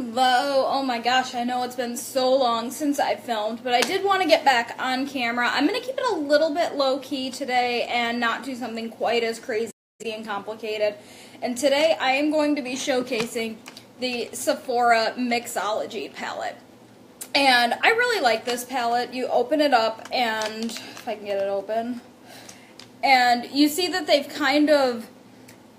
Hello! Oh my gosh, I know it's been so long since I filmed, but I did want to get back on camera. I'm going to keep it a little bit low-key today and not do something quite as crazy and complicated. And today I am going to be showcasing the Sephora Mixology Palette. And I really like this palette. You open it up and, if I can get it open, and you see that they've kind of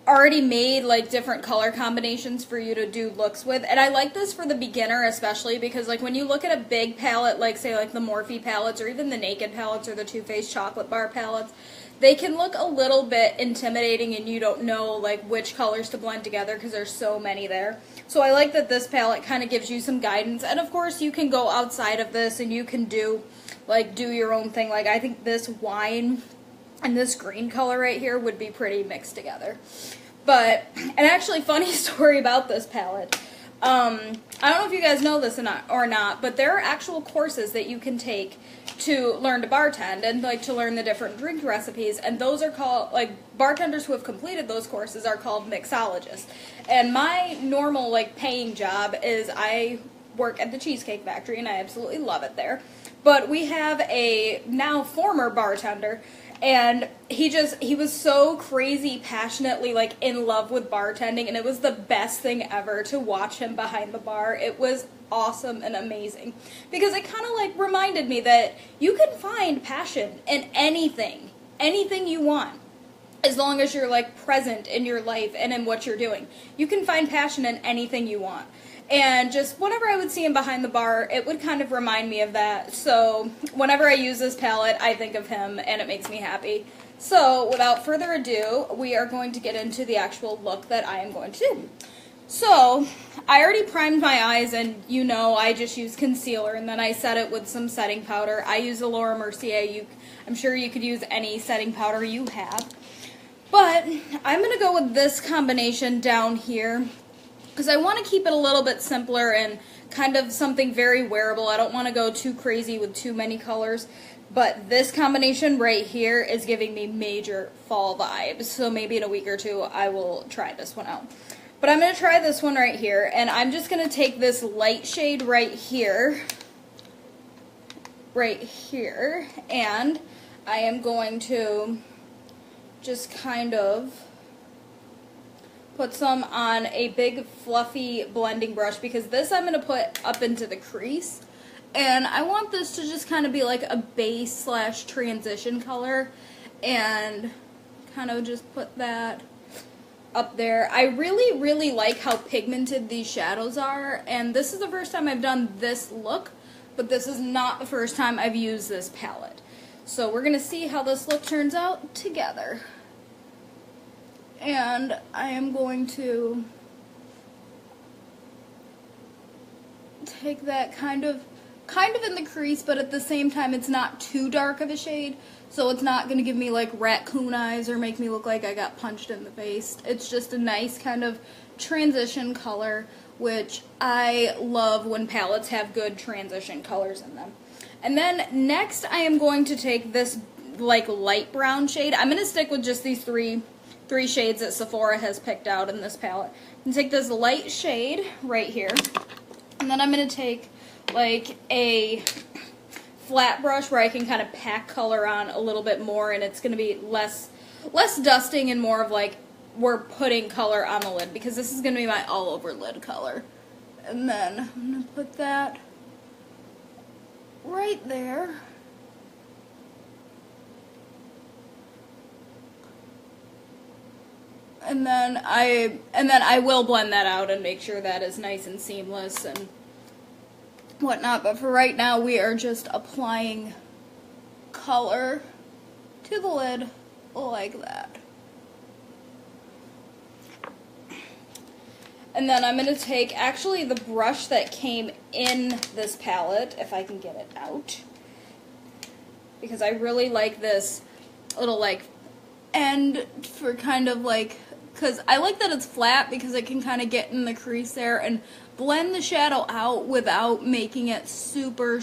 already made like different color combinations for you to do looks with, and I like this for the beginner especially because like when you look at a big palette like say like the Morphe palettes or even the Naked palettes or the Too Faced chocolate bar palettes, they can look a little bit intimidating and you don't know like which colors to blend together because there's so many there. So I like that this palette kind of gives you some guidance, and of course you can go outside of this and you can do your own thing. Like I think this wine and this green color right here would be pretty mixed together. But, and actually, funny story about this palette. I don't know if you guys know this or not, but there are actual courses that you can take to learn to bartend and like to learn the different drink recipes, and those are called, like, bartenders who have completed those courses are called mixologists. And my normal like paying job is I work at the Cheesecake Factory and I absolutely love it there. But we have a now former bartender, and he was so crazy passionately like in love with bartending, and it was the best thing ever to watch him behind the bar. It was awesome and amazing because it kind of like reminded me that you can find passion in anything you want. As long as you're like present in your life and in what you're doing, you can find passion in anything you want. And just whenever I would see him behind the bar, it would kind of remind me of that. So whenever I use this palette, I think of him and it makes me happy. So without further ado, we are going to get into the actual look that I am going to do. So I already primed my eyes, and you know I just use concealer and then I set it with some setting powder. I use a Laura Mercier. I'm sure you could use any setting powder you have. But I'm going to go with this combination down here because I want to keep it a little bit simpler and kind of something very wearable. I don't want to go too crazy with too many colors. But this combination right here is giving me major fall vibes. So maybe in a week or two I will try this one out. But I'm going to try this one right here. And I'm just going to take this light shade right here. And I am going to just kind of put some on a big fluffy blending brush because this I'm going to put up into the crease, and I want this to just kind of be like a base slash transition color, and kind of just put that up there. I really like how pigmented these shadows are, and this is the first time I've done this look, but this is not the first time I've used this palette. So we're going to see how this look turns out together. And I am going to take that kind of in the crease, but at the same time it's not too dark of a shade, so it's not going to give me like raccoon eyes or make me look like I got punched in the face. It's just a nice kind of transition color, which I love when palettes have good transition colors in them. And then next I am going to take this like light brown shade. I'm going to stick with just these three shades that Sephora has picked out in this palette. And take this light shade right here, and then I'm going to take like a flat brush where I can kind of pack color on a little bit more, and it's going to be less dusting and more of like we're putting color on the lid, because this is going to be my all over lid color. And then I'm going to put that right there. And then I will blend that out and make sure that is nice and seamless and whatnot. But for right now, we are just applying color to the lid like that. And then I'm going to take actually the brush that came in this palette, if I can get it out, because I really like this little like end for kind of like, because I like that it's flat because I can kind of get in the crease there and blend the shadow out without making it super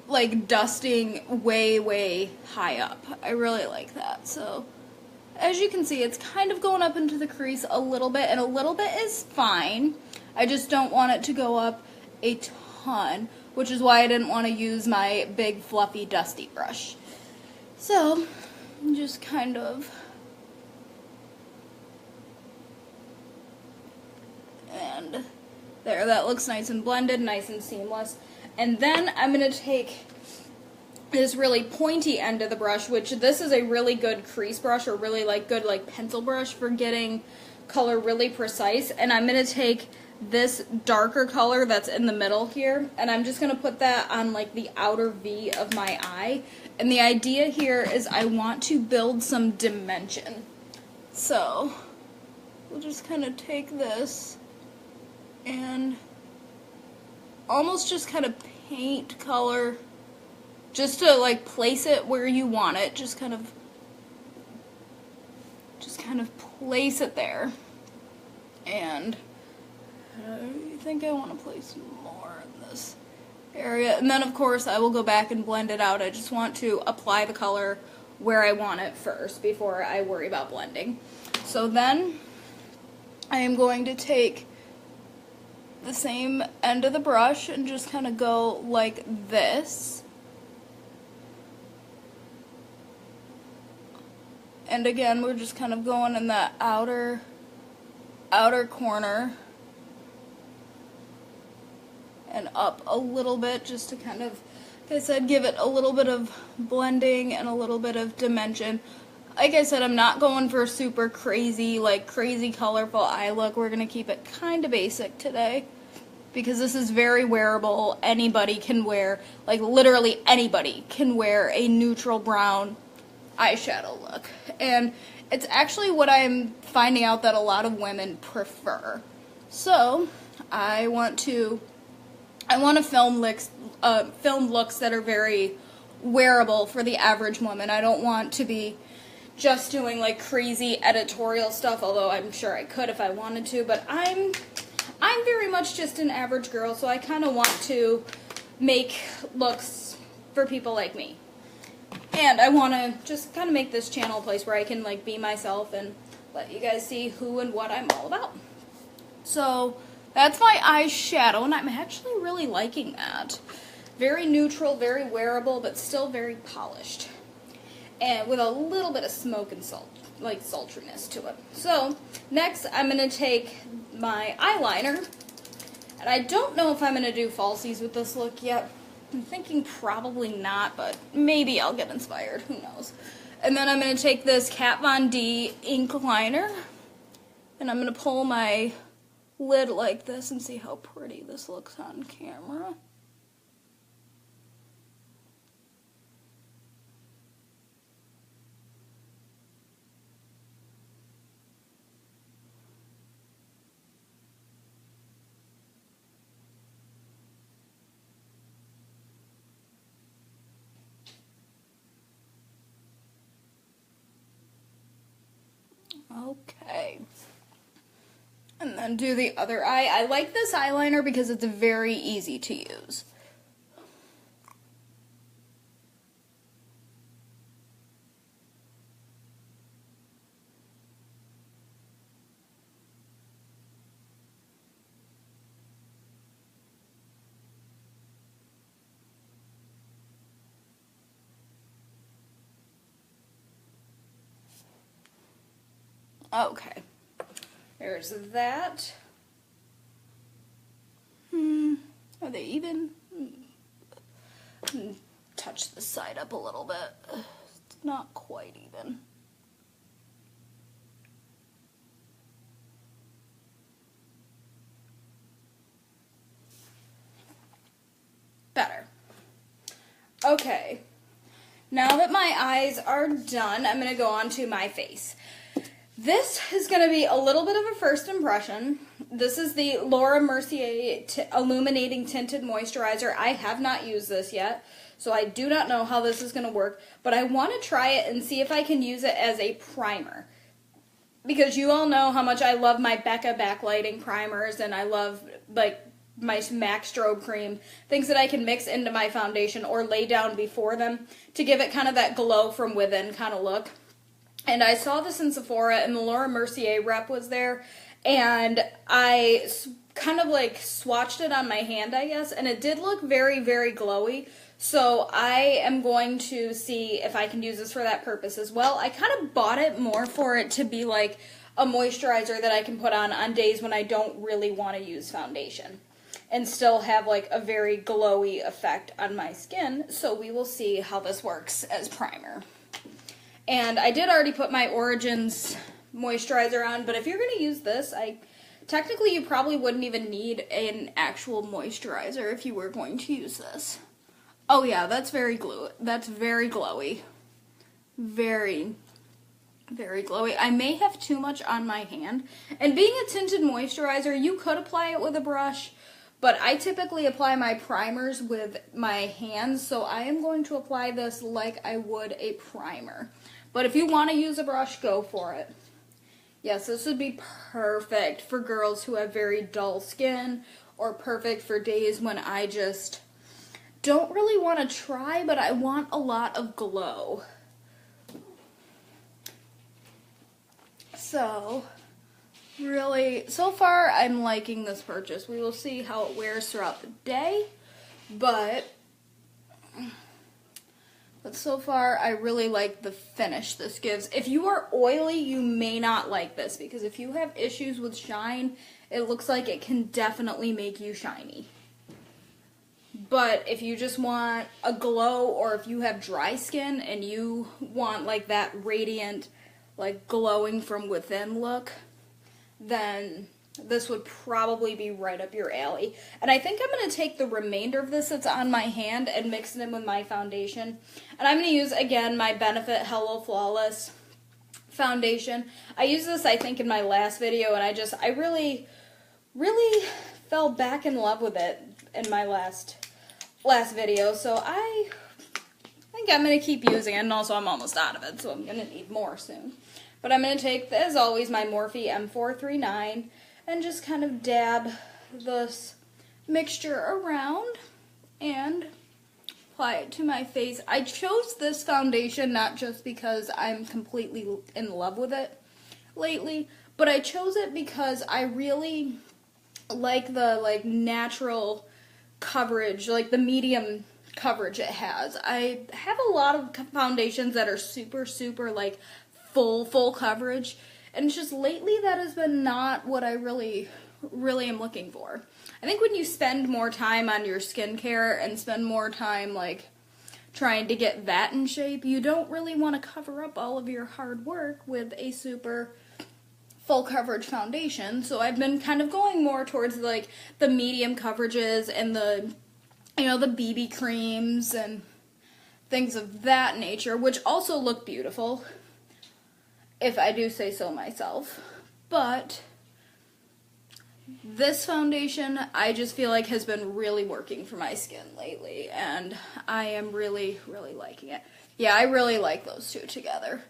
like dusting way high up. I really like that. So as you can see, it's kind of going up into the crease a little bit, and a little bit is fine. I just don't want it to go up a ton, which is why I didn't want to use my big fluffy dusty brush. So, just kind of, and there, that looks nice and blended, nice and seamless. And then I'm going to take this really pointy end of the brush, which this is a really good crease brush, or really good pencil brush for getting color really precise. And I'm going to take this darker color that's in the middle here, and I'm just going to put that on like the outer V of my eye. And the idea here is I want to build some dimension. So we'll just kind of take this and almost just kind of paint color just to like place it where you want it. Just kind of place it there. And I think I want to place more in this area. And then of course I will go back and blend it out. I just want to apply the color where I want it first before I worry about blending. So then I am going to take the same end of the brush and just kind of go like this. And again, we're just kind of going in that outer corner and up a little bit, just to kind of, like I said, give it a little bit of blending and a little bit of dimension. Like I said, I'm not going for super crazy, crazy colorful eye look. We're going to keep it kind of basic today, because this is very wearable. Anybody can wear, literally anybody can wear a neutral brown eyeshadow look. And it's actually what I'm finding out that a lot of women prefer. So I want to film looks that are very wearable for the average woman. I don't want to be just doing crazy editorial stuff, although I'm sure I could if I wanted to, but I'm very much just an average girl, so I kind of want to make looks for people like me. And I want to just kind of make this channel a place where I can be myself and let you guys see who and what I'm all about. So that's my eyeshadow, and I'm actually really liking that. Very neutral, very wearable, but still very polished. And with a little bit of smoke and salt, sultriness to it. So next I'm going to take my eyeliner, and I don't know if I'm going to do falsies with this look yet. I'm thinking probably not, but maybe I'll get inspired. Who knows? And then I'm going to take this Kat Von D ink liner, and I'm going to pull my lid like this and see how pretty this looks on camera. Okay. And then do the other eye. I like this eyeliner because it's very easy to use. Okay, there's that. Are they even? Touch the side up a little bit. It's not quite even. Better. Okay, now that my eyes are done, I'm going to go on to my face. This is going to be a little bit of a first impression. This is the Laura Mercier Illuminating Tinted Moisturizer. I have not used this yet, so I do not know how this is going to work, but I want to try it and see if I can use it as a primer. Because you all know how much I love my Becca backlighting primers, and I love my MAC strobe cream, things that I can mix into my foundation or lay down before them to give it kind of that glow from within kind of look. And I saw this in Sephora, and the Laura Mercier rep was there, and I kind of like swatched it on my hand, I guess, and it did look very, very glowy. So I am going to see if I can use this for that purpose as well. I kind of bought it more for it to be like a moisturizer that I can put on days when I don't really want to use foundation and still have like a very glowy effect on my skin. So we will see how this works as primer. And I did already put my Origins moisturizer on, but if you're going to use this, technically you probably wouldn't even need an actual moisturizer if you were going to use this. Oh yeah, that's very glowy. Very, very glowy. I may have too much on my hand. And being a tinted moisturizer, you could apply it with a brush, but I typically apply my primers with my hands, so I am going to apply this like I would a primer. But if you want to use a brush, go for it. Yes, this would be perfect for girls who have very dull skin, or perfect for days when I just don't really want to try, but I want a lot of glow. So, really, so far I'm liking this purchase. We will see how it wears throughout the day, but so far I really like the finish this gives. If you are oily, you may not like this, because if you have issues with shine, it looks like it can definitely make you shiny. But if you just want a glow, or if you have dry skin and you want like that radiant, like glowing from within look, then this would probably be right up your alley. And I think I'm going to take the remainder of this that's on my hand and mix it in with my foundation. And I'm going to use, again, my Benefit Hello Flawless foundation. I used this, I think, in my last video, and I really, really fell back in love with it in my last video. So I think I'm going to keep using it, and also I'm almost out of it, so I'm going to need more soon. But I'm going to take, as always, my Morphe M439 and just kind of dab this mixture around and apply it to my face. I chose this foundation not just because I'm completely in love with it lately, but I chose it because I really like the natural coverage, like the medium coverage it has. I have a lot of foundations that are super, super like full coverage, and it's just lately that has been not what I really am looking for. I think when you spend more time on your skincare and spend more time like trying to get that in shape, you don't really want to cover up all of your hard work with a super full coverage foundation. So I've been kind of going more towards like the medium coverages and the, the BB creams and things of that nature, which also look beautiful, if I do say so myself. But this foundation, I just feel like has been really working for my skin lately, and I am really, really liking it. Yeah, I really like those two together.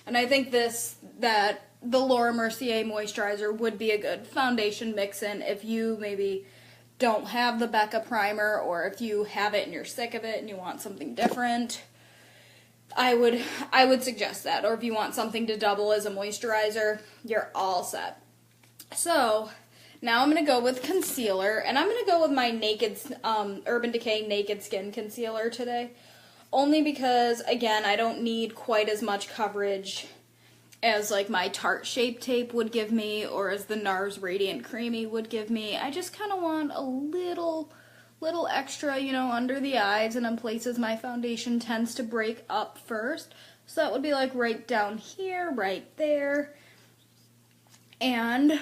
And I think that the Laura Mercier moisturizer would be a good foundation mix-in if you maybe don't have the Becca primer, or if you have it and you're sick of it and you want something different. I would suggest that. Or if you want something to double as a moisturizer, you're all set. So now I'm going to go with concealer, and I'm going to go with my Urban Decay Naked Skin Concealer today. Only because, again, I don't need quite as much coverage as like my Tarte Shape Tape would give me, or as the NARS Radiant Creamy would give me. I just kind of want a little extra, under the eyes and in places my foundation tends to break up first. So that would be like right down here, right there, and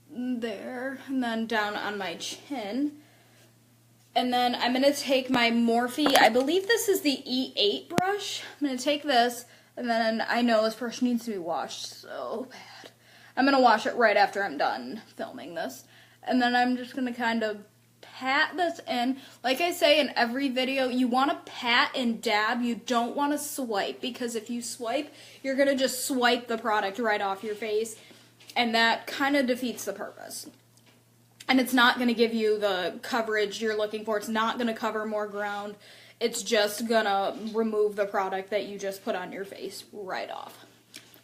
there, and then down on my chin. And then I'm going to take my Morphe, I believe this is the E8 brush. I'm going to take this, and then I know this brush needs to be washed so bad. I'm going to wash it right after I'm done filming this. And then I'm just going to kind of pat this in. Like I say in every video, you want to pat and dab. You don't want to swipe, because if you swipe, you're going to just swipe the product right off your face, and that kind of defeats the purpose. And it's not going to give you the coverage you're looking for. It's not going to cover more ground. It's just going to remove the product that you just put on your face right off.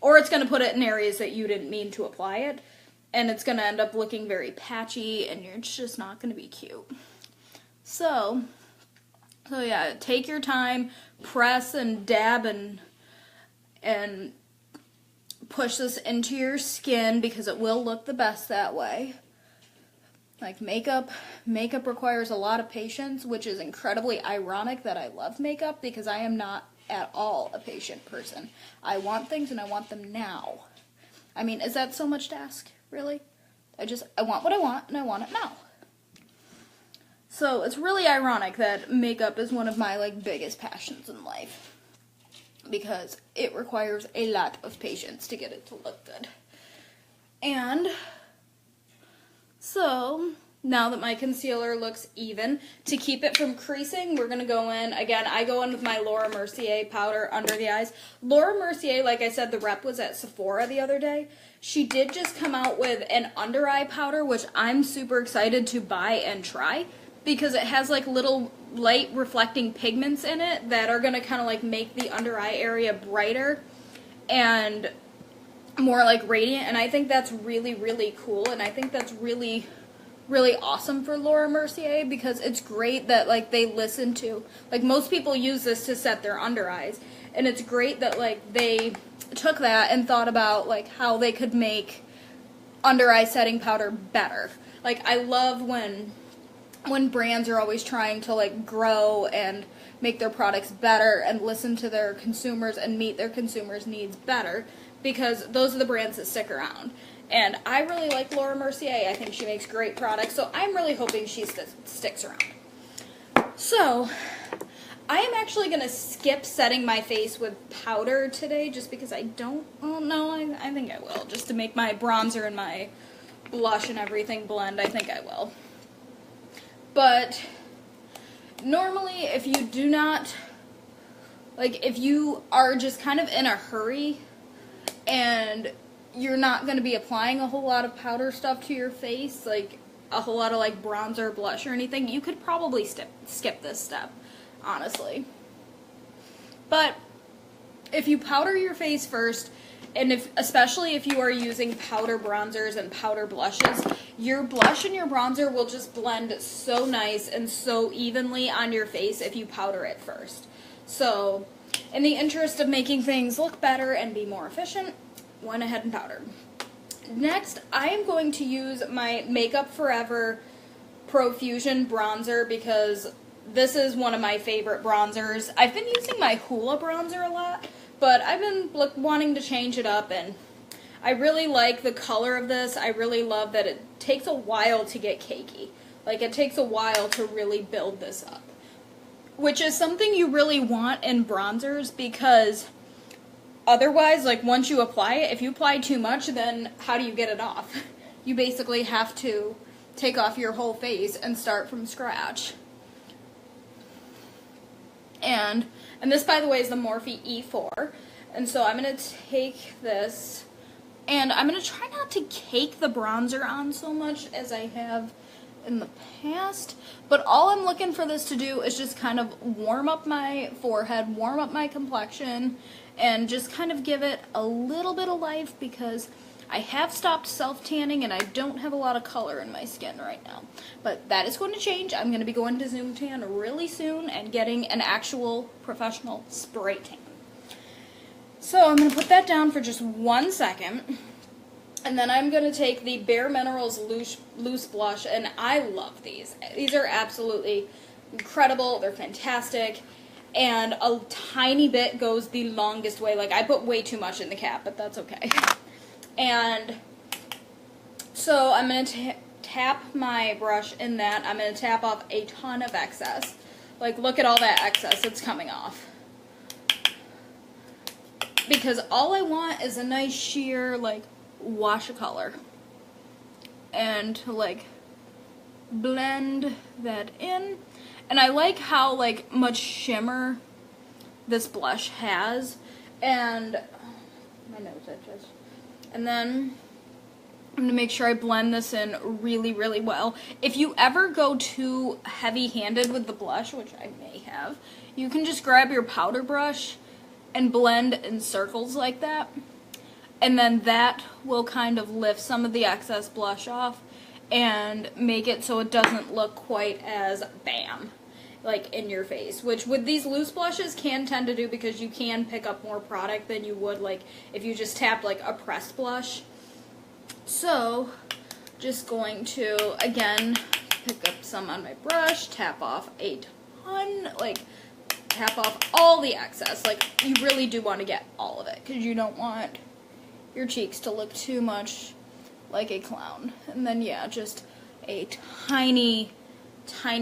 Or it's going to put it in areas that you didn't mean to apply it. and it's going to end up looking very patchy, and it's just not going to be cute. So yeah, take your time, press and dab and push this into your skin because it will look the best that way. Like makeup requires a lot of patience, which is incredibly ironic that I love makeup because I am not at all a patient person. I want things and I want them now. I mean, is that so much to ask, really? I want what I want and I want it now. So it's really ironic that makeup is one of my like biggest passions in life because it requires a lot of patience to get it to look good. And so now that my concealer looks even, to keep it from creasing, we're going to go in, again, I go in with my Laura Mercier powder under the eyes. Laura Mercier, like I said, the rep was at Sephora the other day. She did just come out with an under eye powder, which I'm super excited to buy and try because it has like little light reflecting pigments in it that are going to kind of like make the under eye area brighter and more like radiant, and I think that's really, really cool, and I think that's really, really awesome for Laura Mercier because it's great that like they listen to, like most people use this to set their under eyes, and it's great that like they took that and thought about like how they could make under eye setting powder better. Like I love when brands are always trying to like grow and make their products better and listen to their consumers and meet their consumers' needs better, because those are the brands that stick around. And I really like Laura Mercier. I think she makes great products, so I'm really hoping she sticks around. So, I am actually going to skip setting my face with powder today just because I think I will. Just to make my bronzer and my blush and everything blend, I think I will. But, normally, if you do not, like, if you are just kind of in a hurry and you're not going to be applying a whole lot of powder stuff to your face, like a whole lot of like bronzer, blush, or anything, you could probably skip this step, honestly. But if you powder your face first, and especially if you are using powder bronzers and powder blushes, your blush and your bronzer will just blend so nice and so evenly on your face if you powder it first. So, in the interest of making things look better and be more efficient, went ahead and powdered. Next, I am going to use my Makeup Forever Profusion bronzer because this is one of my favorite bronzers. I've been using my Hoola bronzer a lot, but I've been wanting to change it up, and I really like the color of this. I really love that it takes a while to get cakey. Like, it takes a while to really build this up, which is something you really want in bronzers because otherwise, like, once you apply it, if you apply too much, then how do you get it off? You basically have to take off your whole face and start from scratch. And this, by the way, is the Morphe E4. And so I'm going to take this, and I'm going to try not to cake the bronzer on so much as I have in the past. But all I'm looking for this to do is just kind of warm up my forehead, warm up my complexion, and just kind of give it a little bit of life because I have stopped self-tanning and I don't have a lot of color in my skin right now. But that is going to change. I'm going to be going to Zoom Tan really soon and getting an actual professional spray tan. So I'm going to put that down for just 1 second. And then I'm going to take the Bare Minerals Loose Blush, and I love these. These are absolutely incredible. They're fantastic. And a tiny bit goes the longest way. Like, I put way too much in the cap, but that's okay. And so I'm going to tap my brush in that. I'm going to tap off a ton of excess. Like, look at all that excess that's coming off. Because all I want is a nice sheer, like, wash of color. And to, like, blend that in. And I like how, like, much shimmer this blush has. And my nose itches. And then I'm going to make sure I blend this in really, really well. If you ever go too heavy-handed with the blush, which I may have, you can just grab your powder brush and blend in circles like that. and then that will kind of lift some of the excess blush off and make it so it doesn't look quite as bam, like in your face, which with these loose blushes can tend to do because you can pick up more product than you would like if you just tapped like a pressed blush. So just going to again pick up some on my brush, tap off a ton, like tap off all the excess. Like you really do want to get all of it because you don't want your cheeks to look too much like a clown. And then yeah, just a tiny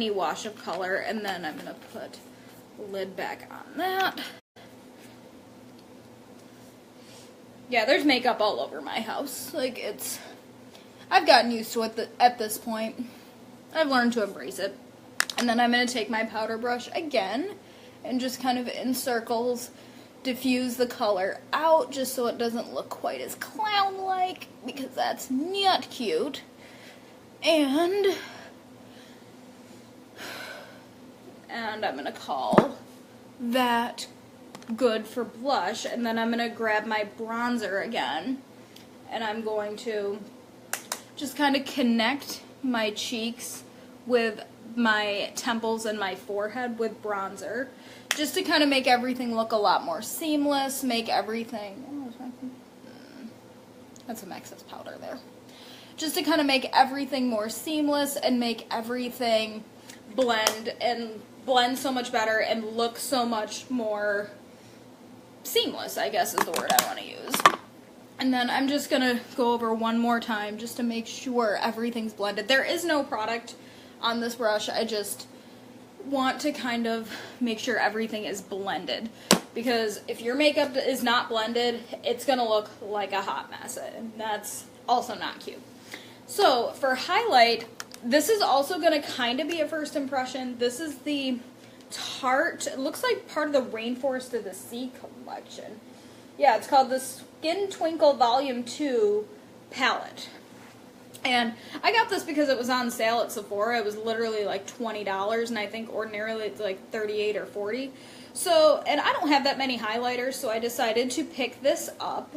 wash of color, and then I'm gonna put the lid back on that. Yeah, there's makeup all over my house. Like I've gotten used to it at this point. I've learned to embrace it. And then I'm gonna take my powder brush again and just kind of in circles diffuse the color out just so it doesn't look quite as clown-like, because that's not cute. And I'm going to call that good for blush, and then I'm going to grab my bronzer again, and I'm going to just kind of connect my cheeks with my temples and my forehead with bronzer, just to kind of make everything look a lot more seamless, make everything, that's some excess powder there, just to kind of make everything more seamless and make everything blend so much better and look so much more seamless, I guess is the word I want to use. And then I'm just going to go over one more time just to make sure everything's blended. There is no product on this brush, I just want to kind of make sure everything is blended, because if your makeup is not blended, it's going to look like a hot mess, and that's also not cute. So for highlight, this is also going to kind of be a first impression. This is the Tarte, it looks like part of the Rainforest of the Sea collection. Yeah, it's called the Skin Twinkle Volume 2 palette. And I got this because it was on sale at Sephora. It was literally like $20, and I think ordinarily it's like $38 or $40. So, and I don't have that many highlighters, so I decided to pick this up.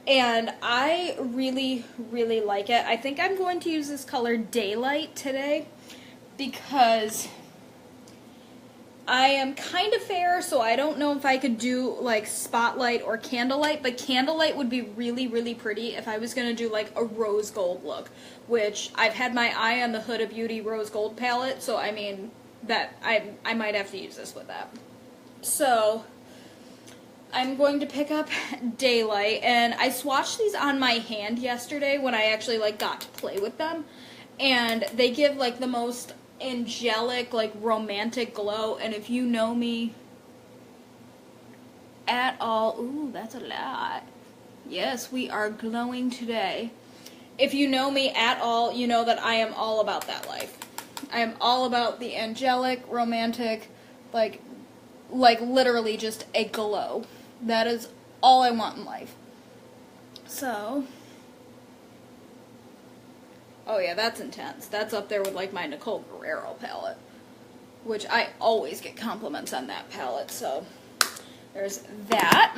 And I really, really like it. I think I'm going to use this color Daylight today because I am kind of fair, so I don't know if I could do like Spotlight or Candlelight, but Candlelight would be really, really pretty if I was going to do like a rose gold look, which I've had my eye on the Huda Beauty rose gold palette, so I mean, that I might have to use this with that. So I'm going to pick up Daylight, and I swatched these on my hand yesterday when I actually like got to play with them, and they give like the most angelic, like romantic glow. And if you know me at all, ooh, that's a lot. Yes, we are glowing today. If you know me at all, you know that I am all about that life. I am all about the angelic, romantic, like literally just a glow. That is all I want in life. So, oh yeah, that's intense. That's up there with like my Nicole Guerrero palette, which I always get compliments on that palette. So there's that.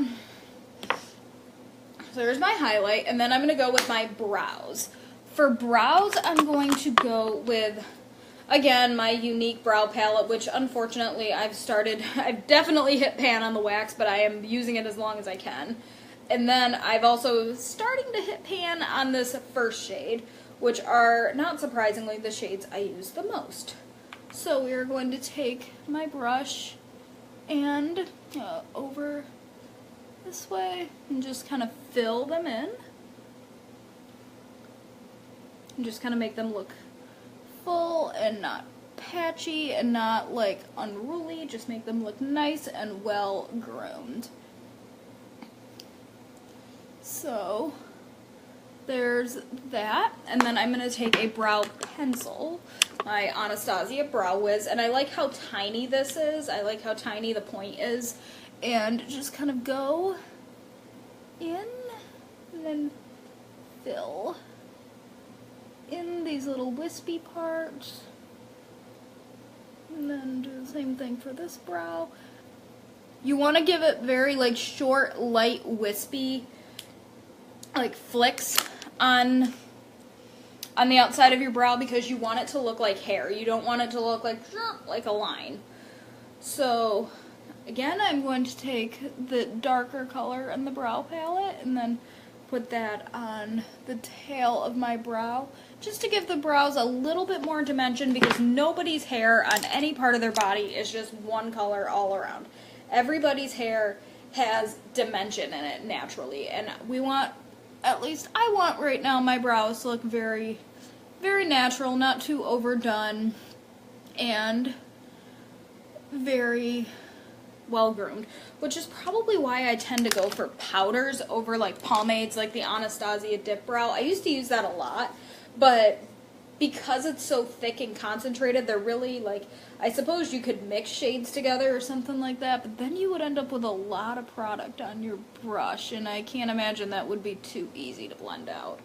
So there's my highlight, and then I'm going to go with my brows. For brows, I'm going to go with, again, my unique brow palette, which unfortunately I've definitely hit pan on the wax, but I am using it as long as I can. And then I've also starting to hit pan on this first shade, which are, not surprisingly, the shades I use the most. So we are going to take my brush and over this way and just kind of fill them in. And just kind of make them look full and not patchy and not like unruly. Just make them look nice and well groomed. So there's that, and then I'm going to take a brow pencil, my Anastasia Brow Wiz, and I like how tiny this is. I like how tiny the point is, and just kind of go in and then fill in these little wispy parts, and then do the same thing for this brow. You want to give it very like short, light, wispy like flicks on the outside of your brow, because you want it to look like hair. You don't want it to look like a line. So again, I'm going to take the darker color in the brow palette and then put that on the tail of my brow, just to give the brows a little bit more dimension, because nobody's hair on any part of their body is just one color all around. Everybody's hair has dimension in it naturally, and we want, at least I want right now, my brows to look very, very natural, not too overdone, and very well groomed, which is probably why I tend to go for powders over like pomades, like the Anastasia Dip Brow. I used to use that a lot, but because it's so thick and concentrated, they're really like, I suppose you could mix shades together or something like that, but then you would end up with a lot of product on your brush, and I can't imagine that would be too easy to blend out.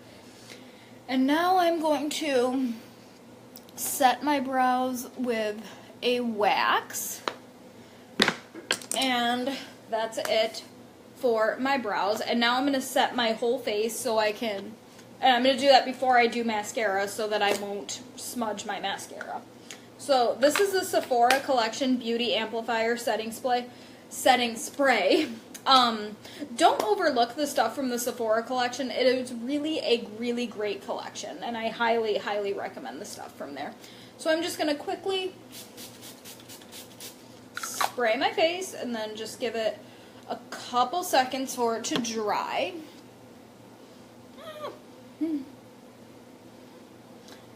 And now I'm going to set my brows with a wax. And that's it for my brows. And now I'm going to set my whole face so I can, and I'm going to do that before I do mascara so that I won't smudge my mascara. So this is the Sephora Collection Beauty Amplifier Setting Spray. Don't overlook the stuff from the Sephora collection. It is really a really great collection, and I highly, highly recommend the stuff from there. So I'm just going to quickly spray my face and then just give it a couple seconds for it to dry.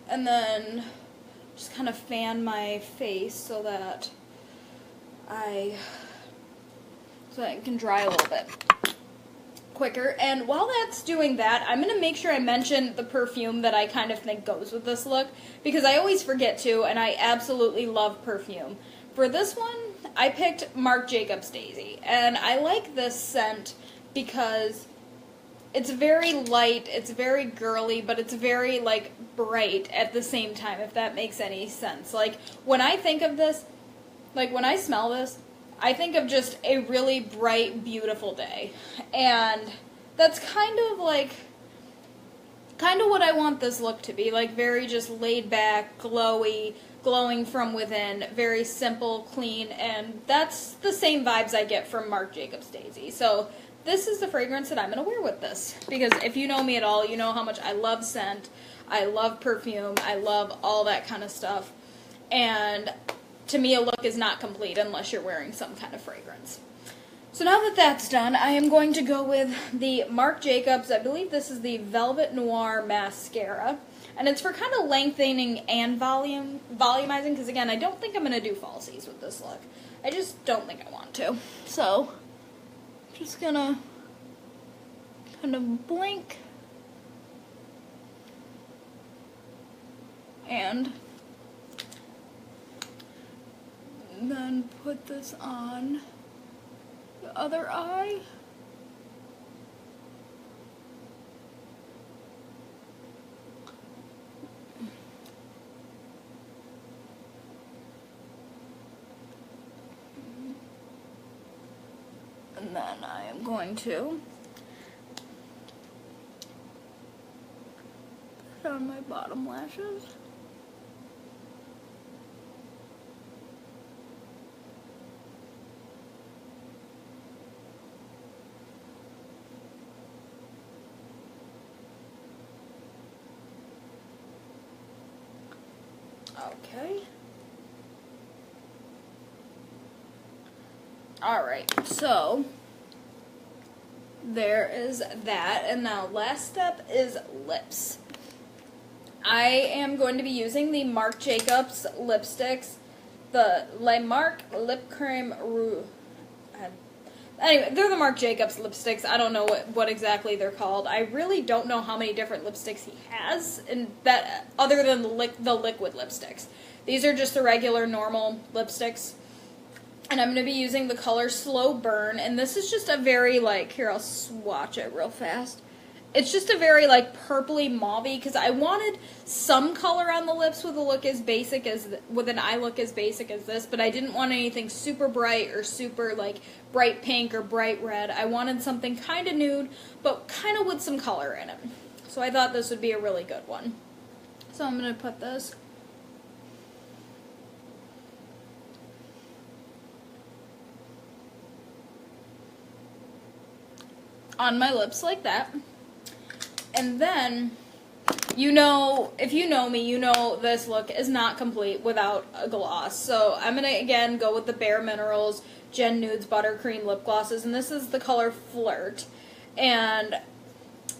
And then just kind of fan my face so that it can dry a little bit quicker. And while that's doing that, I'm going to make sure I mention the perfume that I kind of think goes with this look, because I always forget to, and I absolutely love perfume. For this one, I picked Marc Jacobs Daisy, and I like this scent because it's very light, it's very girly, but it's very, like, bright at the same time, if that makes any sense. Like, when I think of this, like, when I smell this, I think of just a really bright, beautiful day. And that's kind of what I want this look to be, like, very just laid back, glowing from within, very simple, clean, and that's the same vibes I get from Marc Jacobs Daisy. So this is the fragrance that I'm going to wear with this, because if you know me at all, you know how much I love scent, I love perfume, I love all that kind of stuff, and to me a look is not complete unless you're wearing some kind of fragrance. So now that that's done, I am going to go with the Marc Jacobs, I believe this is the Velvet Noir Mascara. And it's for kind of lengthening and volumizing, because again, I don't think I'm going to do falsies with this look. I just don't think I want to. So, just going to kind of blink and then put this on the other eye. And then I am going to put on my bottom lashes. Okay. Alright, so there is that, and now last step is lips. I am going to be using the Marc Jacobs lipsticks, the Le Marc Lip Creme Rouge. Anyway, they're the Marc Jacobs lipsticks. I don't know what exactly they're called. I really don't know how many different lipsticks he has, and that other than the liquid lipsticks. These are just the regular, normal lipsticks. And I'm going to be using the color Slow Burn, and this is just a very, like, here, I'll swatch it real fast. it's just a very like purpley mauvey, because I wanted some color on the lips with a look as basic as with an eye look as basic as this, but I didn't want anything super bright or super like bright pink or bright red. I wanted something kind of nude, but kind of with some color in it. So I thought this would be a really good one. So I'm going to put this on my lips like that. And then, you know, if you know me, you know this look is not complete without a gloss. So I'm going to, again, go with the Bare Minerals Gen Nudes Buttercream Lip Glosses. And this is the color Flirt. And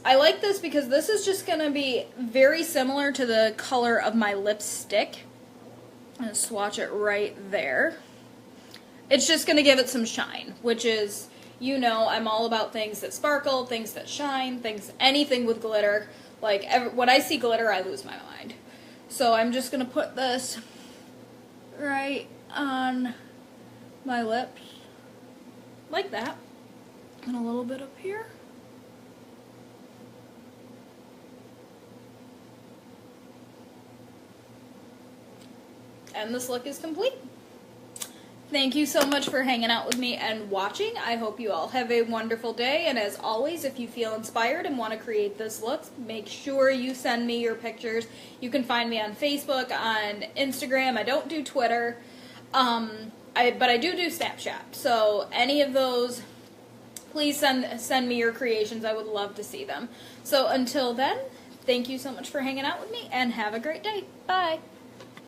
I like this because this is just going to be very similar to the color of my lipstick. I'm going to swatch it right there. It's just going to give it some shine, which is, you know, I'm all about things that sparkle, things that shine, anything with glitter. Like, when I see glitter, I lose my mind. So I'm just going to put this right on my lips, like that, and a little bit up here. And this look is complete. Thank you so much for hanging out with me and watching. I hope you all have a wonderful day. And as always, if you feel inspired and want to create this look, make sure you send me your pictures. You can find me on Facebook, on Instagram. I don't do Twitter, but I do Snapchat. So any of those, please send me your creations. I would love to see them. So until then, thank you so much for hanging out with me and have a great day. Bye.